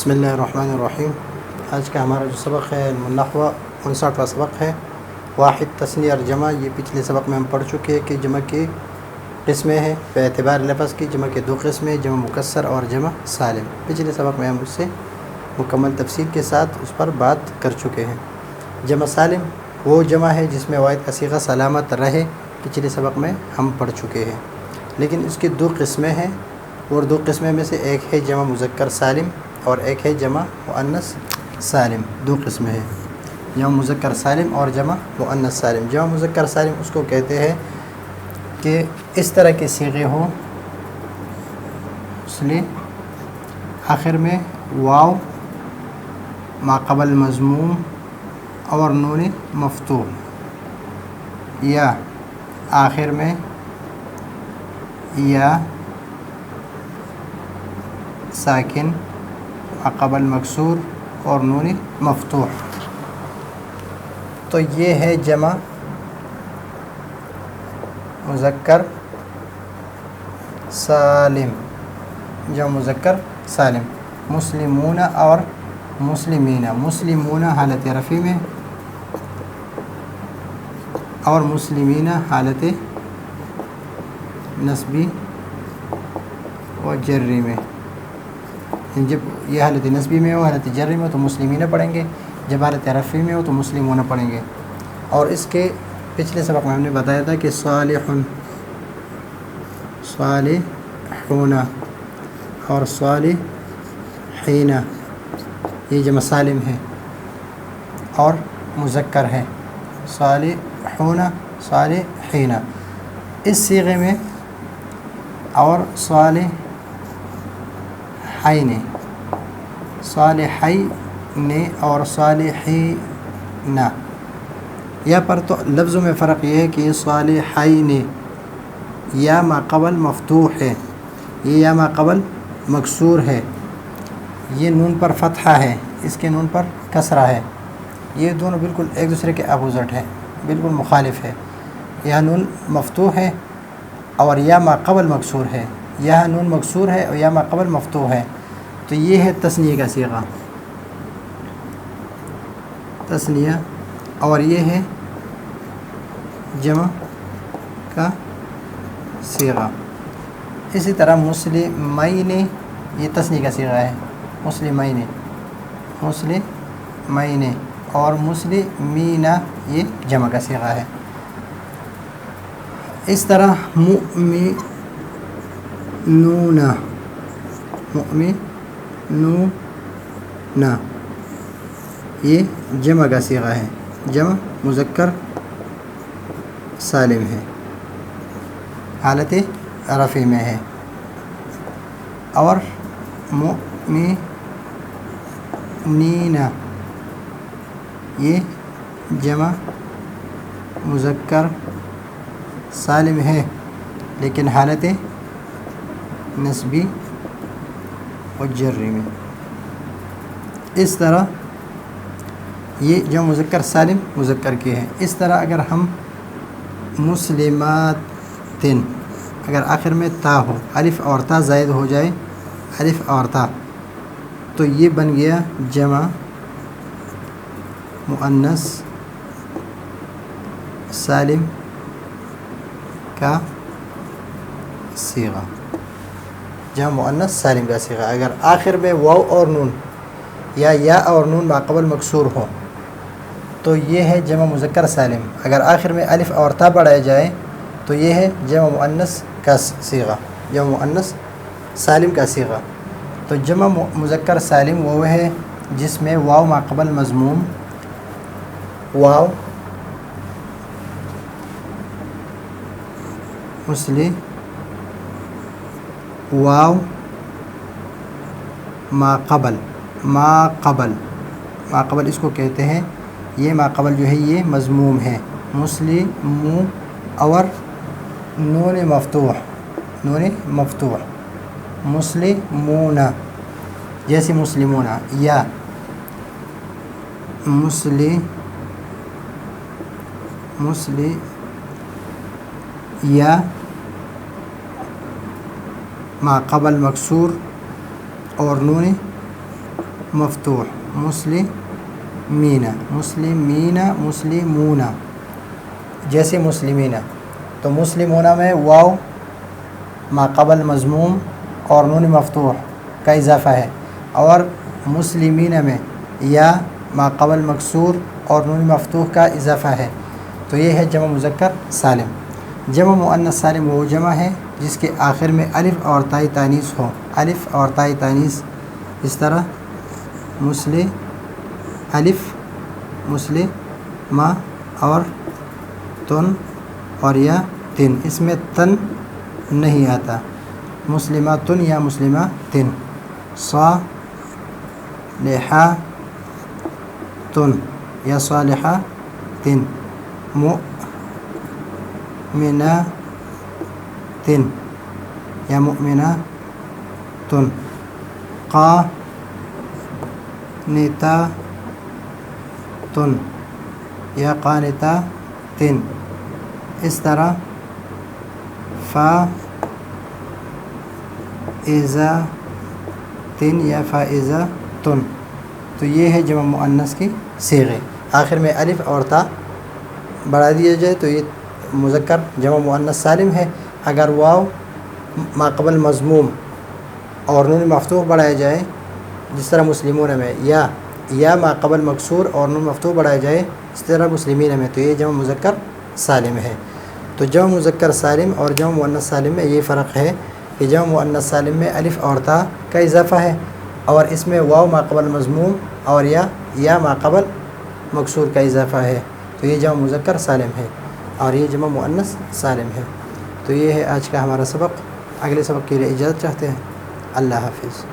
بسم اللہ الرحمن الرحیم۔ آج کا ہمارا جو سبق ہے نحو 59واں سبق ہے، واحد تثنیہ اور جمع۔ یہ پچھلے سبق میں ہم پڑھ چکے ہیں کہ جمع کی قسمیں ہیں بے اعتبار لفظ کی۔ جمع کے دو قسمیں، جمع مکسر اور جمع سالم۔ پچھلے سبق میں ہم اس سے مکمل تفصیل کے ساتھ اس پر بات کر چکے ہیں۔ جمع سالم وہ جمع ہے جس میں واحد کا صیغہ سلامت رہے، پچھلے سبق میں ہم پڑھ چکے ہیں، لیکن اس کی دو قسمیں ہیں، اور دو قسمیں میں سے ایک ہے جمع مذکر سالم اور ایک ہے جمع مؤنث سالم۔ دو قسمیں ہیں، جمع مذکر سالم اور جمع مؤنث سالم۔ جمع مذکر سالم اس کو کہتے ہیں کہ اس طرح کے صیغے ہوں، اس لیے آخر میں واو ما قبل مضموم اور نون مفتوح، یا آخر میں یا ساکن ما قبل مکسور اور نون مفتوح، تو یہ ہے جمع مذکر سالم۔ جمع مذکر سالم، مسلمون اور مسلمین۔ مسلمون حالت رفع میں اور مسلمین حالت نصبی و جری میں۔ جب یہ حالت نصبی میں ہو، حالت جری میں ہو تو مسلمین پڑھیں گے، جب حالت رفع میں ہو تو مسلمون پڑھیں گے۔ اور اس کے پچھلے سبق میں ہم نے بتایا تھا کہ صالحون، صالحون اور صالحین یہ جمع سالم ہے اور مذکر ہے، صالحون صالحین۔ اس صیغے میں اور صالحین صالحین اور صالحین، یہاں پر تو لفظوں میں فرق یہ ہے کہ صالحین یا ما قبل مفتوح ہے، یہ یا ما قبل مکسور ہے، یہ نون پر فتحہ ہے، اس کے نون پر کسرہ ہے۔ یہ دونوں بالکل ایک دوسرے کے اپوزٹ ہیں، بالکل مخالف ہے۔ یہاں نون مفتوح ہے اور یا ما قبل مکسور ہے، یہاں نون مکسور ہے اور یا ما قبل مفتوح ہے، تو یہ ہے تثنیہ کا صیغہ، تثنیہ، اور یہ ہے جمع کا صیغہ۔ اسی طرح مسلمین یہ تثنیہ کا صیغہ ہے، مسلمین مسلمین، اور مسلمین یہ جمع کا صیغہ ہے۔ اس طرح مؤمنون، مؤمنون یہ جمع کا صیغہ ہے، جمع مذکر سالم ہے، حالت رفع میں ہے۔ اور مؤمنین یہ جمع مذکر سالم ہے، لیکن حالت نصبی و جری میں۔ اس طرح یہ جمع مذکر سالم مذکر کے ہیں۔ اس طرح اگر ہم مسلمات، اگر آخر میں تا ہو، الف اور تا زائد ہو جائے، الف اور تا، تو یہ بن گیا جمع مؤنث سالم کا صیغہ، جمع مؤنث سالم کا صیغہ۔ اگر آخر میں واو اور نون یا اور نون ما قبل مکسور ہو تو یہ ہے جمع مذکر سالم۔ اگر آخر میں الف اور تا پڑھایا جائے تو یہ ہے جمع مؤنث کا صیغہ، جمع مؤنث سالم کا صیغہ۔ تو جمع مذکر سالم وہ ہے جس میں واو ما قبل مضموم، واو واو ما قبل اس کو کہتے ہیں، یہ ما قبل جو ہے یہ مضموم ہے، مسلمو اور نون مفتوح، مسلمون جیسے مسلمون، یا یا ما قبل مکسور اور نون مفتوح مسلمین، مسلمین، مسلمون، جیسے مسلمین تو مسلمون میں واو ما قبل مضموم اور نون مفتوح کا اضافہ ہے، اور مسلمین میں یا ما قبل مکسور اور نون مفتوح کا اضافہ ہے، تو یہ ہے جمع مذکر سالم۔ جمع مؤنث سالم وہ جمع ہے جس کے آخر میں الف اور تاء تانیث ہو، الف اور تاء تانیث، اس طرح الف مسلمہ اور تن اور یا تن، اس میں تن نہیں آتا، مسلماتن یا مسلماتن، صالحاتن یا صالحاتن، مؤمناتن یا مؤمناتن، قانتاتن یا قانتاتن، اس طرح فائزاتن یا فائزاتن۔ تو یہ ہے جمع مؤنث کی صیغے، آخر میں الف اور تا بڑھا دیا جائے تو یہ مذکر جمع مؤنث سالم ہے۔ اگر واو ما قبل مضموم اور نون مفتوح بڑھایا جائے جس طرح مسلمون میں، یا ما قبل مکسور اور نون مفتوح بڑھایا جائے اس طرح مسلمین میں، تو یہ جمع مذکر سالم ہے۔ تو جمع مذکر سالم اور جمع مؤنث سالم میں یہ فرق ہے کہ جمع مؤنث سالم میں الف اور تا کا اضافہ ہے، اور اس میں واو ما قبل مضموم اور یا ما قبل مکسور کا اضافہ ہے، تو یہ جمع مذکر سالم ہے، اور یہ جمع مؤنث سالم ہے۔ تو یہ ہے آج کا ہمارا سبق، اگلے سبق کے لیے اجازت چاہتے ہیں، اللہ حافظ۔